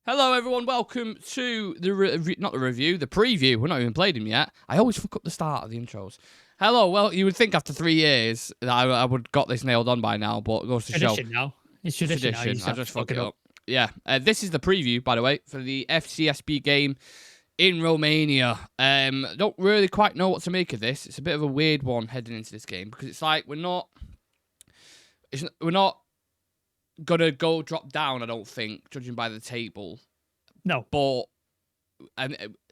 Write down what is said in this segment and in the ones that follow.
Hello, everyone. Welcome to the the preview. We're not even played him yet. I always fuck up the start of the intros. Hello. Well, you would think after 3 years that I would got this nailed on by now, but it goes to show. Tradition now. It's tradition now. You I just fuck it up. Yeah. This is the preview, by the way, for the FCSB game in Romania. Don't really quite know what to make of this. It's a bit of a weird one heading into this game because it's like we're not gonna go drop down, I don't think, judging by the table. No. But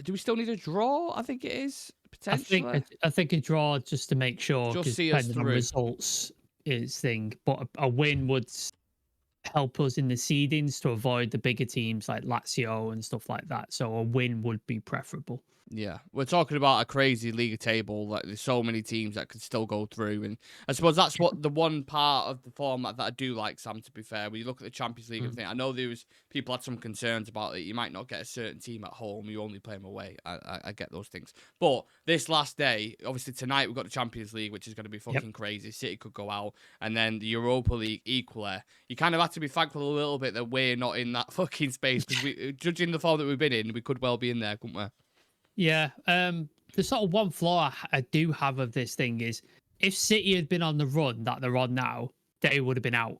do we still need a draw? I think it is potentially. I think a draw just to make sure, Just because see us depending on through. results is thing. But a win would help us in the seedings to avoid the bigger teams like Lazio and stuff like that. So a win would be preferable. Yeah, we're talking about a crazy league table. Like, there's so many teams that could still go through, and I suppose that's what the one part of the format that I do like, Sam. To be fair, when you look at the Champions League and think, I know people had some concerns about it. You might not get a certain team at home; you only play them away. I get those things, but this last day, obviously tonight we've got the Champions League, which is going to be fucking crazy. City could go out, and then the Europa League equally. You kind of have to be thankful a little bit that we're not in that fucking space because judging the form that we've been in, we could well be in there, couldn't we? Yeah. The sort of one flaw I do have of this thing is if City had been on the run that they're on now, they would have been out.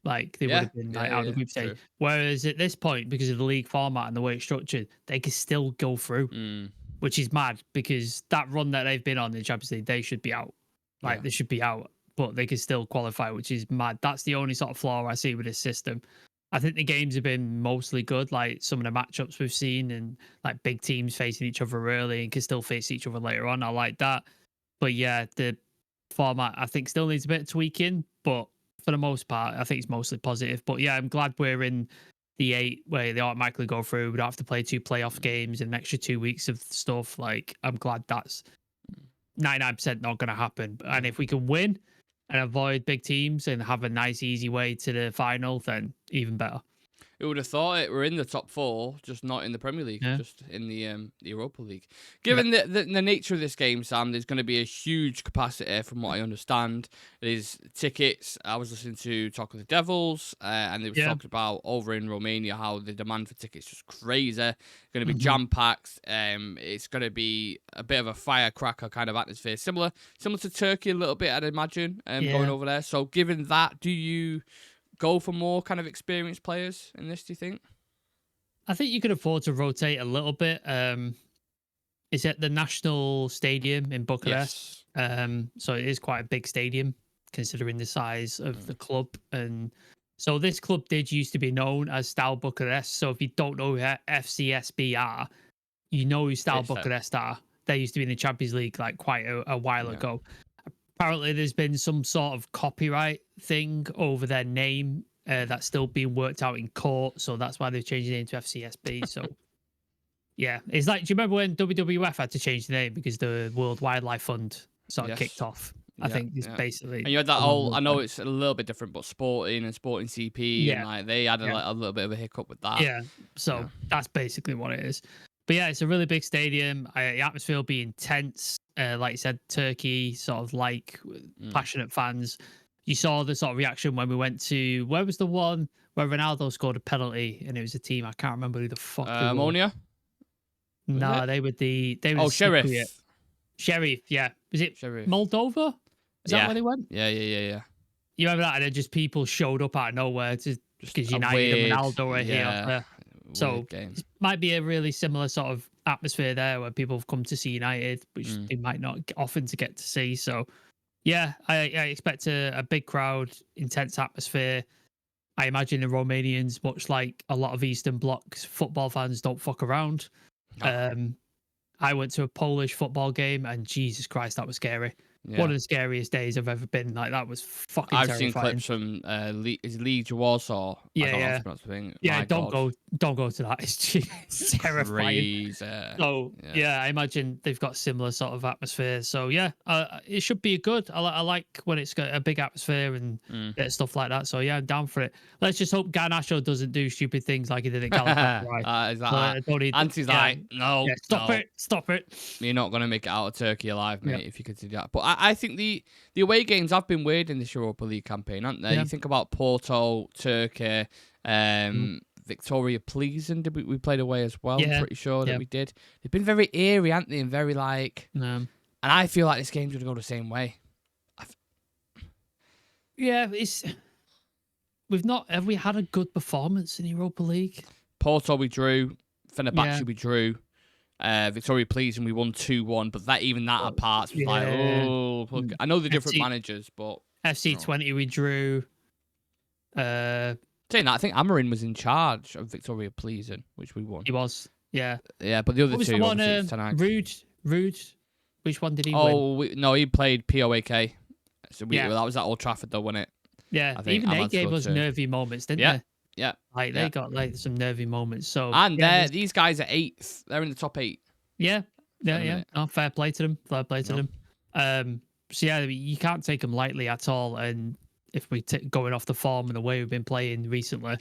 Like they would have been out of the group stage. True. Whereas at this point, because of the league format and the way it's structured, they can still go through, which is mad because that run that they've been on in the Champions League, they should be out. They should be out, but they can still qualify, which is mad. That's the only sort of flaw I see with this system. I think the games have been mostly good, like some of the matchups we've seen and like big teams facing each other early and can still face each other later on. I like that. But yeah, the format I think still needs a bit of tweaking, but for the most part, I think it's mostly positive. But yeah, I'm glad we're in the 8 where they automatically go through. We don't have to play 2 playoff games and an extra 2 weeks of stuff. Like, I'm glad that's 99% not going to happen. And if we can win and avoid big teams and have a nice, easy way to the final, then even better. Who would have thought it? We're in the top 4, just not in the Premier League, Yeah. just in the Europa League. Given the nature of this game, Sam, there's going to be a huge capacity, from what I understand. There's tickets. I was listening to Talk of the Devils, and they were talking about over in Romania how the demand for tickets is just crazy. Going to be jam-packed. It's going to be a bit of a firecracker kind of atmosphere, similar to Turkey a little bit, I'd imagine, going over there. So given that, do you go for more kind of experienced players in this, do you think? I think you can afford to rotate a little bit. It's at the National Stadium in Bucharest. Yes. So it is quite a big stadium considering the size of the club. And so this club did used to be known as Steaua Bucharest. So if you don't know who FCSB are, you know who Steaua Bucharest are. They used to be in the Champions League like quite a while ago. Apparently, there's been some sort of copyright thing over their name that's still being worked out in court. So that's why they've changed the name to FCSB. So, yeah. It's like, do you remember when WWF had to change the name because the World Wildlife Fund sort of kicked off? I think it's basically... And you had that whole... I know it's a little bit different, but Sporting and Sporting CP, and like they had a little bit of a hiccup with that. Yeah, so that's basically what it is. But yeah, it's a really big stadium. The atmosphere will be intense. Like you said, Turkey, sort of like passionate fans. You saw the sort of reaction when we went to, where was the one where Ronaldo scored a penalty and it was a team, I can't remember who the fuck they were. Ammonia? No, they were the Sheriff. Cypriot. Sheriff, yeah. Was it Sheriff. Moldova? Is that where they went? Yeah. You remember that? And then just people showed up out of nowhere because United and Ronaldo are here. So it might be a really similar sort of atmosphere there where people have come to see United, which they might not often to get to see. So, yeah, I expect a big crowd, intense atmosphere. I imagine the Romanians, much like a lot of Eastern Blocs football fans, don't fuck around. No. I went to a Polish football game and Jesus Christ, that was scary. Yeah. One of the scariest days I've ever been. Like, that was fucking terrifying. I've seen clips from Leeds Warsaw. Yeah. Don't go to that. It's terrifying. Crazy. So I imagine they've got similar sort of atmosphere. So yeah, it should be good. I like when it's got a big atmosphere and stuff like that. So yeah, I'm down for it. Let's just hope Garnacho doesn't do stupid things like he did at Galatasaray. Auntie's like, no, stop it. You're not gonna make it out of Turkey alive, mate, if you continue that. But I think the away games have been weird in this Europa League campaign, haven't they? You think about Porto, Turkey, the Victoria Pleasant. We played away as well. Yeah, I'm pretty sure that yeah. we did. They've been very eerie, haven't they? And very No. And I feel like this game's going to go the same way. Yeah, have we had a good performance in Europa League? Porto we drew. Fenerbahce we drew. Victoria Pleasant we won 2-1, but that at parts was like, oh, look. I know the different managers, but FC20 we drew. Saying that, I think Amarin was in charge of Victoria Pleasant, which we won. He was, yeah. Yeah, but the other two, obviously, Rude. Which one did he win? Oh, no, he played POAK. So that was at Old Trafford, though, wasn't it? Yeah, even they gave us nervy moments, didn't they? Yeah. Like, they got like some nervy moments. So and these guys are 8th. They're in the top 8. Yeah. Oh, fair play to them. So yeah, you can't take them lightly at all. And if we going off the form and the way we've been playing recently,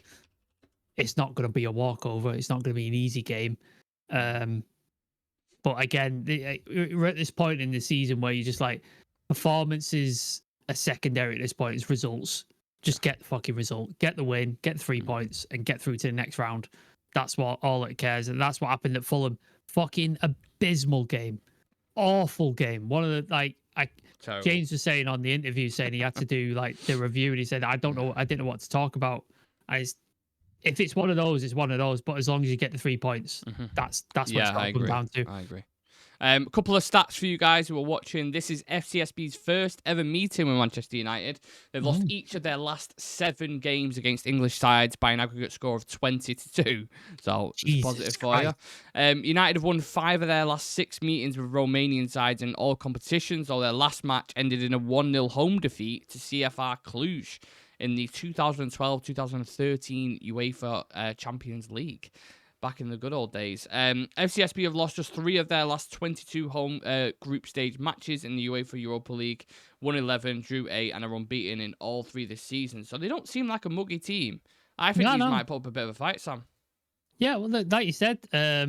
it's not going to be a walkover. It's not going to be an easy game. But again, we're at this point in the season where you just like performances are secondary at this point. It's results. Just get the fucking result, get the win, get the 3 points, and get through to the next round. That's all it cares, and that's what happened at Fulham. Fucking abysmal game, awful game. One of the James was saying on the interview, saying he had to do like the review, and he said, I didn't know what to talk about. If it's one of those, it's one of those. But as long as you get the 3 points, that's what it's got to come down to. I agree. A couple of stats for you guys who are watching. This is FCSB's first ever meeting with Manchester United. They've lost each of their last 7 games against English sides by an aggregate score of 20-2. So it's positive for you. United have won 5 of their last 6 meetings with Romanian sides in all competitions, though their last match ended in a 1-0 home defeat to CFR Cluj in the 2012-2013 UEFA Champions League. Back in the good old days. FCSB have lost just 3 of their last 22 home group stage matches in the UEFA Europa League. Won 11, drew 8, and are unbeaten in all 3 this season. So they don't seem like a muggy team. I think these might put up a bit of a fight, Sam. Yeah, well, like you said, they're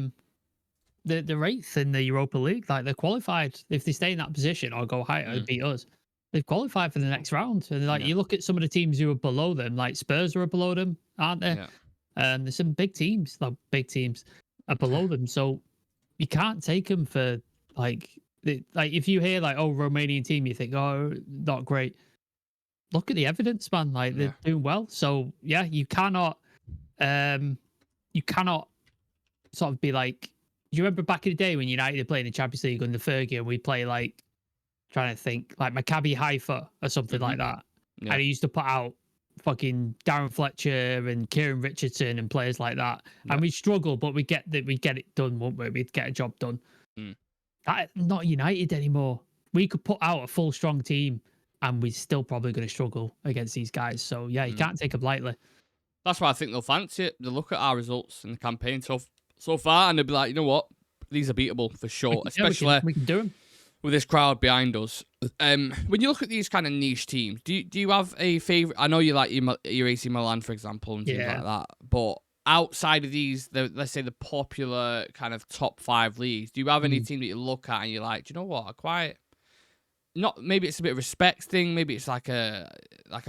8th in the Europa League. Like, they're qualified. If they stay in that position or go higher and beat us, they've qualified for the next round. And you look at some of the teams who are below them, like Spurs are below them, aren't they? Yeah. There's some big teams are below them, so you can't take them for like if you hear like, oh, Romanian team, you think, oh, not great. Look at the evidence, man. Like, they're doing well. So yeah, you cannot sort of be like. Do you remember back in the day when United were playing the Champions League under Fergie, and we play like, trying to think, like Maccabi Haifa or something like that, and he used to put out fucking Darren Fletcher and Kieran Richardson and players like that, and we struggle, but we get it done, won't we? We'd get a job done. That not United anymore. We could put out a full strong team, and we're still probably going to struggle against these guys. So yeah, you can't take them lightly. That's why I think they'll fancy it. They'll look at our results in the campaign so far, and they'll be like, you know what, these are beatable for sure. Especially we can do them with this crowd behind us. When you look at these kind of niche teams, do you have a favourite? I know you like your AC Milan, for example, and things like that. But outside of these, let's say the popular kind of top 5 leagues, do you have any team that you look at and you're like, do you know what? Maybe it's a bit of a respect thing. Maybe it's like I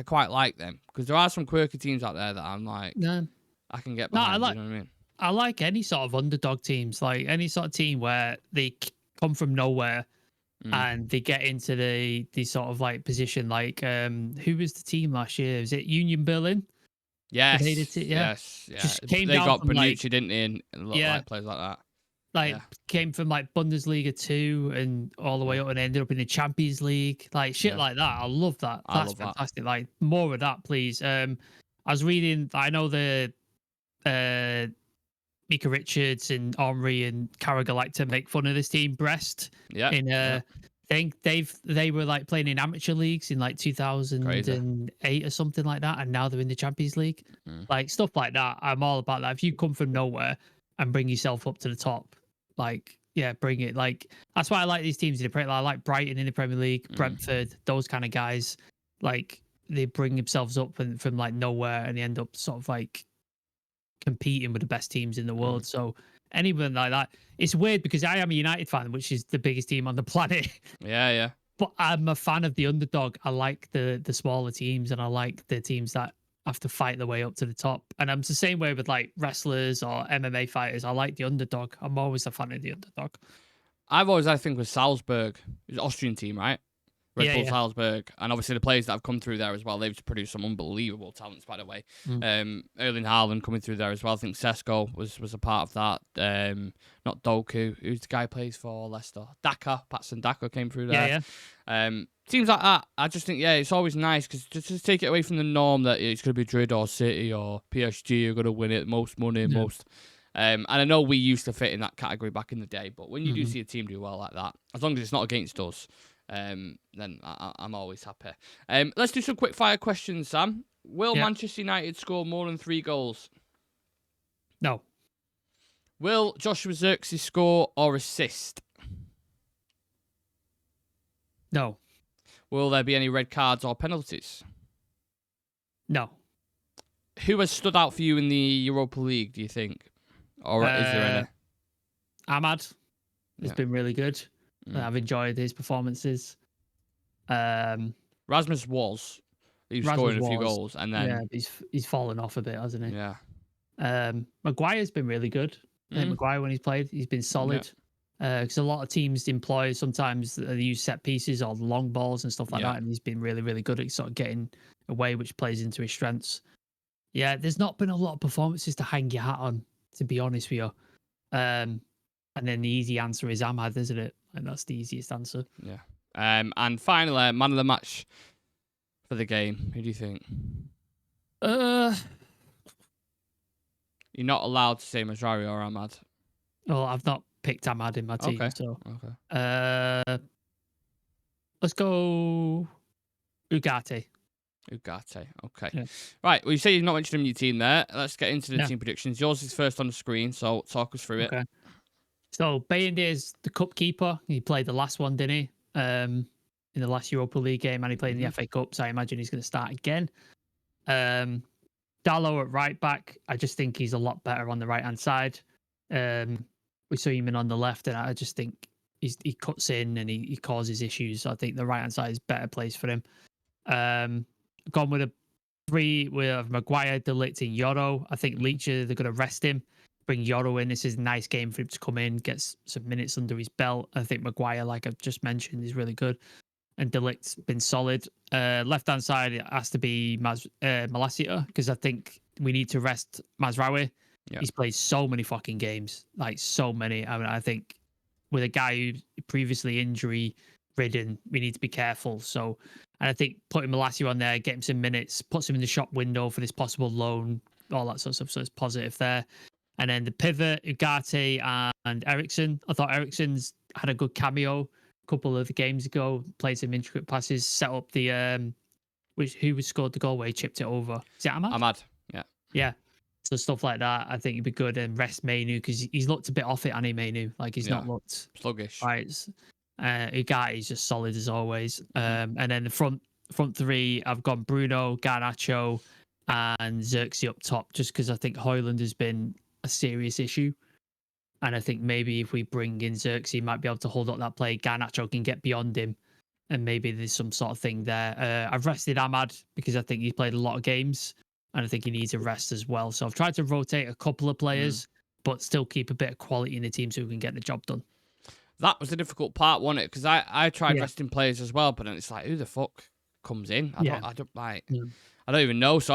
quite like them, because there are some quirky teams out there that I'm like, I can get behind. You know what I mean? I like any sort of underdog teams, like any sort of team where they come from nowhere. And they get into the sort of like position, like who was the team last year? Was it Union Berlin? Yes. Just came they down got from Bonucci, didn't they? And like players like that. Came from like Bundesliga 2 and all the way up and ended up in the Champions League. Like shit like that. I love that. That's fantastic. Like more of that, please. I was reading. I know the Mika Richards and Henry and Carragher like to make fun of this team, Brest. I think they were like playing in amateur leagues in like 2008 or something like that, and now they're in the Champions League. Like stuff like that. I'm all about that. If you come from nowhere and bring yourself up to the top, like bring it. Like that's why I like these teams in the Premier League. I like Brighton in the Premier League, Brentford, those kind of guys. Like they bring themselves up from like nowhere and they end up sort of like competing with the best teams in the world. So anyone like that, it's weird because I am a United fan, which is the biggest team on the planet. But I'm a fan of the underdog. I like the smaller teams, and I like the teams that have to fight their way up to the top. And I'm the same way with like wrestlers or MMA fighters. I like the underdog. I'm always a fan of the underdog. I've always had a thing with Salzburg. It's an Austrian team, right? Red Yeah, Bull yeah. Salzburg, and obviously the players that have come through there as well, they've produced some unbelievable talents, by the way. Erling Haaland coming through there as well. I think Sesko was a part of that. Not Doku, who's the guy who plays for Leicester. Patson Daka came through there. Yeah. Teams like that, I just think, yeah, it's always nice because just take it away from the norm that it's going to be Madrid or City or PSG are going to win it, most money, most. And I know we used to fit in that category back in the day, but when you do see a team do well like that, as long as it's not against us, then I'm always happy. Let's do some quick fire questions, Sam. Will Manchester United score more than 3 goals? No. Will Joshua Zirkzee score or assist? No. Will there be any red cards or penalties? No. Who has stood out for you in the Europa League, do you think? Or is there any? Ahmad has been really good. I've enjoyed his performances. Rasmus was. He was scoring a few goals, and then he's fallen off a bit, hasn't he? Yeah. Maguire's been really good. I think Maguire, when he's played, he's been solid. Because a lot of teams employ sometimes they use set pieces or long balls and stuff like that, and he's been really, really good at sort of getting away, which plays into his strengths. Yeah, there's not been a lot of performances to hang your hat on, to be honest with you. And then the easy answer is Ahmad, isn't it? And that's the easiest answer. Yeah. And finally, man of the match for the game. Who do you think? You're not allowed to say Mazraoui or Ahmad. Well, I've not picked Ahmad in my team, so let's go Ugarte. Okay. Yeah. Right, well, you say you've not mentioned him in your team there. Let's get into the team predictions. Yours is first on the screen, so talk us through it. Okay. So Bayende is the cup keeper. He played the last one, didn't he? In the last Europa League game, and he played in the FA Cup, so I imagine he's going to start again. Dalot at right back. I just think he's a lot better on the right-hand side. We saw him in on the left, and I just think he cuts in and he causes issues. So I think the right-hand side is a better place for him. Gone with a 3 with Maguire, De Ligt, and Yoro. I think Leacher, they're going to rest him, bring Yoro in. This is a nice game for him to come in, get some minutes under his belt. I think Maguire, like I've just mentioned, is really good. And De Ligt's been solid. Left-hand side, it has to be Malacia, because I think we need to rest Mazraoui. Yeah. He's played so many fucking games, like so many. I mean, I think with a guy who's previously injury-ridden, we need to be careful. So, and I think putting Malacia on there, get him some minutes, puts him in the shop window for this possible loan, all that sort of stuff. So it's positive there. And then the pivot, Ugarte and Eriksen. I thought Eriksen's had a good cameo a couple of games ago, played some intricate passes, set up the who scored the goal where he chipped it over? Is it Ahmad? Ahmad, yeah. Yeah. So stuff like that, I think it'd be good. And rest Mainu, because he's looked a bit off it, Mainu. Like he's not looked sluggish. Right. Ugarte is just solid as always. And then the front 3, I've gone Bruno, Garnacho, and Zirkzee up top, just because I think Højlund has been a serious issue. And I think maybe if we bring in Zirkzee, he might be able to hold up that play. Garnacho can get beyond him, and maybe there's some sort of thing there. I've rested Ahmad because I think he's played a lot of games, and I think he needs a rest as well. So I've tried to rotate a couple of players, but still keep a bit of quality in the team so we can get the job done. That was the difficult part, wasn't it? Because I tried resting players as well, but then it's like, who the fuck comes in? I don't even know. So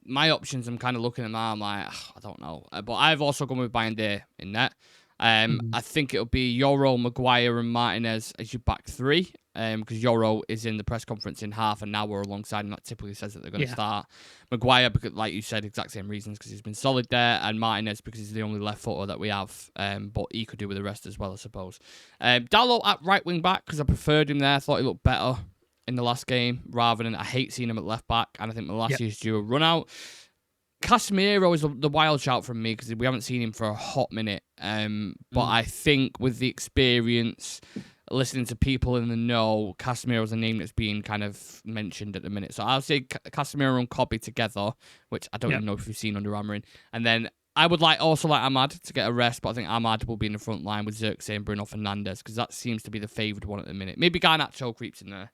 my options, I'm kind of looking at now. I'm like, I don't know. But I've also gone with Bayende in net. I think it'll be Yoro, Maguire, and Martinez as your back 3. Because Yoro is in the press conference in half an hour alongside, and that typically says that they're going to start. Maguire, because, like you said, exact same reasons, because he's been solid there, and Martinez because he's the only left footer that we have. But he could do with the rest as well, I suppose. Dalot at right wing back, because I preferred him there. I thought he looked better in the last game, rather than I hate seeing him at left back, and I think Malacia is due a run out. Casemiro is the wild shout from me because we haven't seen him for a hot minute. But I think with the experience, listening to people in the know, Casemiro is a name that's being kind of mentioned at the minute. So I'll say Casemiro and Cobby together, which I don't even know if you've seen under Amarin. And then I would also like Ahmad to get a rest, but I think Ahmad will be in the front line with Zirkzee and Bruno Fernandes because that seems to be the favoured one at the minute. Maybe Garnacho creeps in there.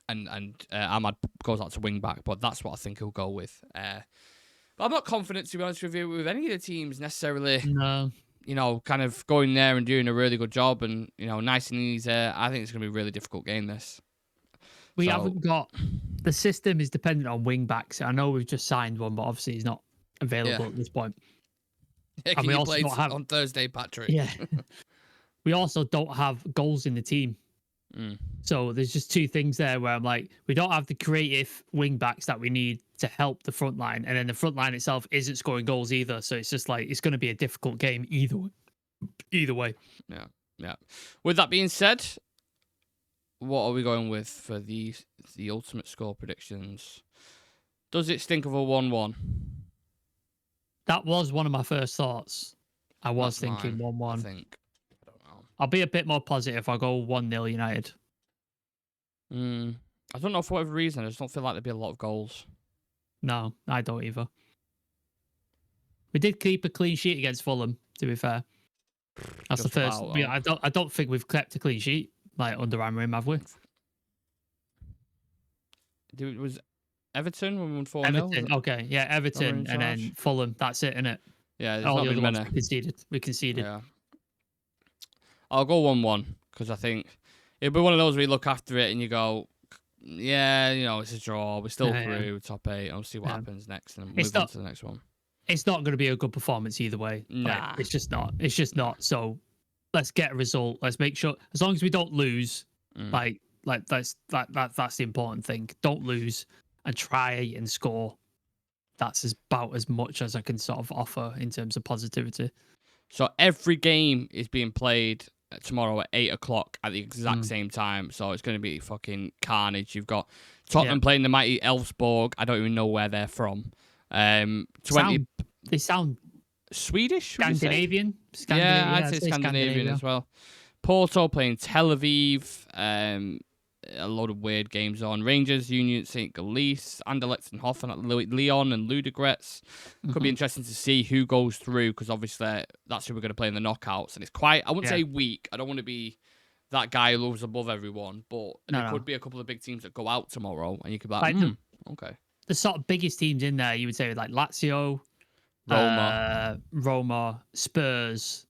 Ahmad goes out to wing back. But that's what I think he'll go with. But I'm not confident, to be honest with you, with any of the teams necessarily. No. Kind of going there and doing a really good job and, nice and easy. I think it's going to be a really difficult game, this. We haven't got... The system is dependent on wing backs. I know we've just signed one, but obviously he's not available at this point. Yeah, and we also don't have... on Thursday, Patrick. Yeah. We also don't have goals in the team. So there's just two things there where I'm like, we don't have the creative wing backs that we need to help the front line, and then the front line itself isn't scoring goals either. So it's just like it's going to be a difficult game either way. Yeah. With that being said, what are we going with for the ultimate score predictions? Does it stink of a 1-1? That was one of my first thoughts. I was thinking 1-1. I think. I'll be a bit more positive. I'll go 1-0 United. I don't know, for whatever reason. I just don't feel like there'd be a lot of goals. No, I don't either. We did keep a clean sheet against Fulham, to be fair. That's just the first. I don't think we've kept a clean sheet like under Amorim, have we? It was Everton when we won 4-0. Everton, okay. Yeah, Everton and then Fulham. That's it, innit? Yeah, there's all not the other been ones many. we conceded. Yeah. I'll go 1-1 because I think it'll be one of those where you look after it and you go, yeah, it's a draw. We're still through top 8. I'll see what happens next and move on to the next one. It's not going to be a good performance either way. Nah. Like, it's just not. It's just not. So let's get a result. Let's make sure, as long as we don't lose, like that's the important thing. Don't lose and try and score. That's about as much as I can sort of offer in terms of positivity. So every game is being played tomorrow at 8 o'clock at the exact same time. So it's going to be fucking carnage. You've got Tottenham playing the mighty Elfsborg. I don't even know where they're from. They sound Swedish? Scandinavian? Yeah, I'd say Scandinavian as well. Porto playing Tel Aviv. A load of weird games on. Rangers, Union St. Gilles, Anderlecht and Hoffen at Lyon and Ludogorets. Could be interesting to see who goes through because obviously that's who we're going to play in the knockouts. And it's quite, I wouldn't say weak. I don't want to be that guy who loves above everyone, but there could be a couple of big teams that go out tomorrow and you could be like, okay. The sort of biggest teams in there, you would say like Lazio, Roma, Spurs.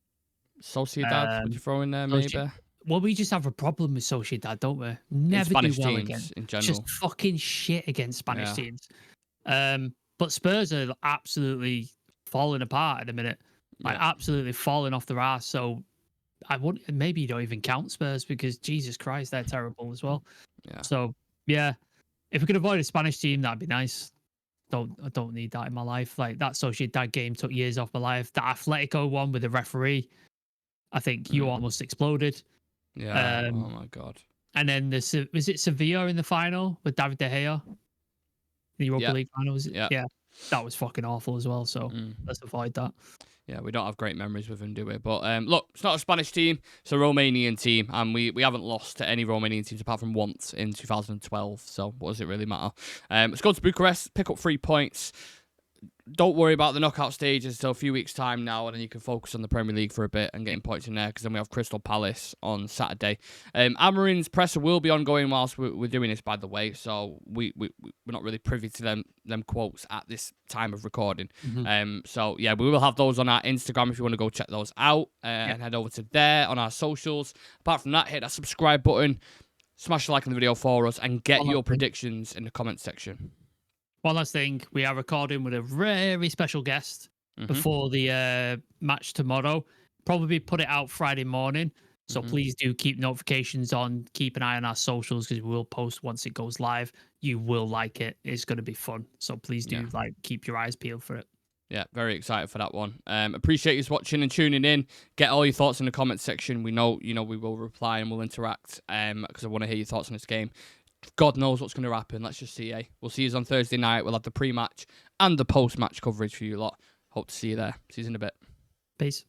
Sociedad, would you throw in there maybe? Well, we just have a problem with Sociedad, don't we? Never do well against in general. Just fucking shit against Spanish teams. But Spurs are absolutely falling apart at the minute. Like absolutely falling off their ass. So maybe you don't even count Spurs because Jesus Christ, they're terrible as well. Yeah. So yeah, if we could avoid a Spanish team, that'd be nice. I don't need that in my life. Like that Sociedad game took years off my life. That Atletico one with the referee, I think you almost exploded. Yeah. Oh my god. And then was it Sevilla in the final with David De Gea? The Europa League final, was it? Yeah. That was fucking awful as well. So let's avoid that. Yeah, we don't have great memories with him, do we? But look, it's not a Spanish team, it's a Romanian team, and we haven't lost to any Romanian teams apart from once in 2012. So what does it really matter? Let's go to Bucharest, pick up 3 points. Don't worry about the knockout stages until a few weeks' time now, and then you can focus on the Premier League for a bit and getting points in there, because then we have Crystal Palace on Saturday. Amorim's presser will be ongoing whilst we're doing this, by the way, so we're not really privy to them quotes at this time of recording. So, yeah, we will have those on our Instagram if you want to go check those out, and head over to there on our socials. Apart from that, hit that subscribe button, smash a like on the video for us, and get your predictions in the comments section. One last thing, we are recording with a very special guest before the match tomorrow. Probably put it out Friday morning. So please do keep notifications on. Keep an eye on our socials because we will post once it goes live. You will like it. It's going to be fun. So please do keep your eyes peeled for it. Yeah, very excited for that one. Appreciate you watching and tuning in. Get all your thoughts in the comments section. We know, we will reply and we'll interact because I want to hear your thoughts on this game. God knows what's going to happen. Let's just see, eh? We'll see you on Thursday night. We'll have the pre-match and the post-match coverage for you lot. Hope to see you there. See you in a bit. Peace.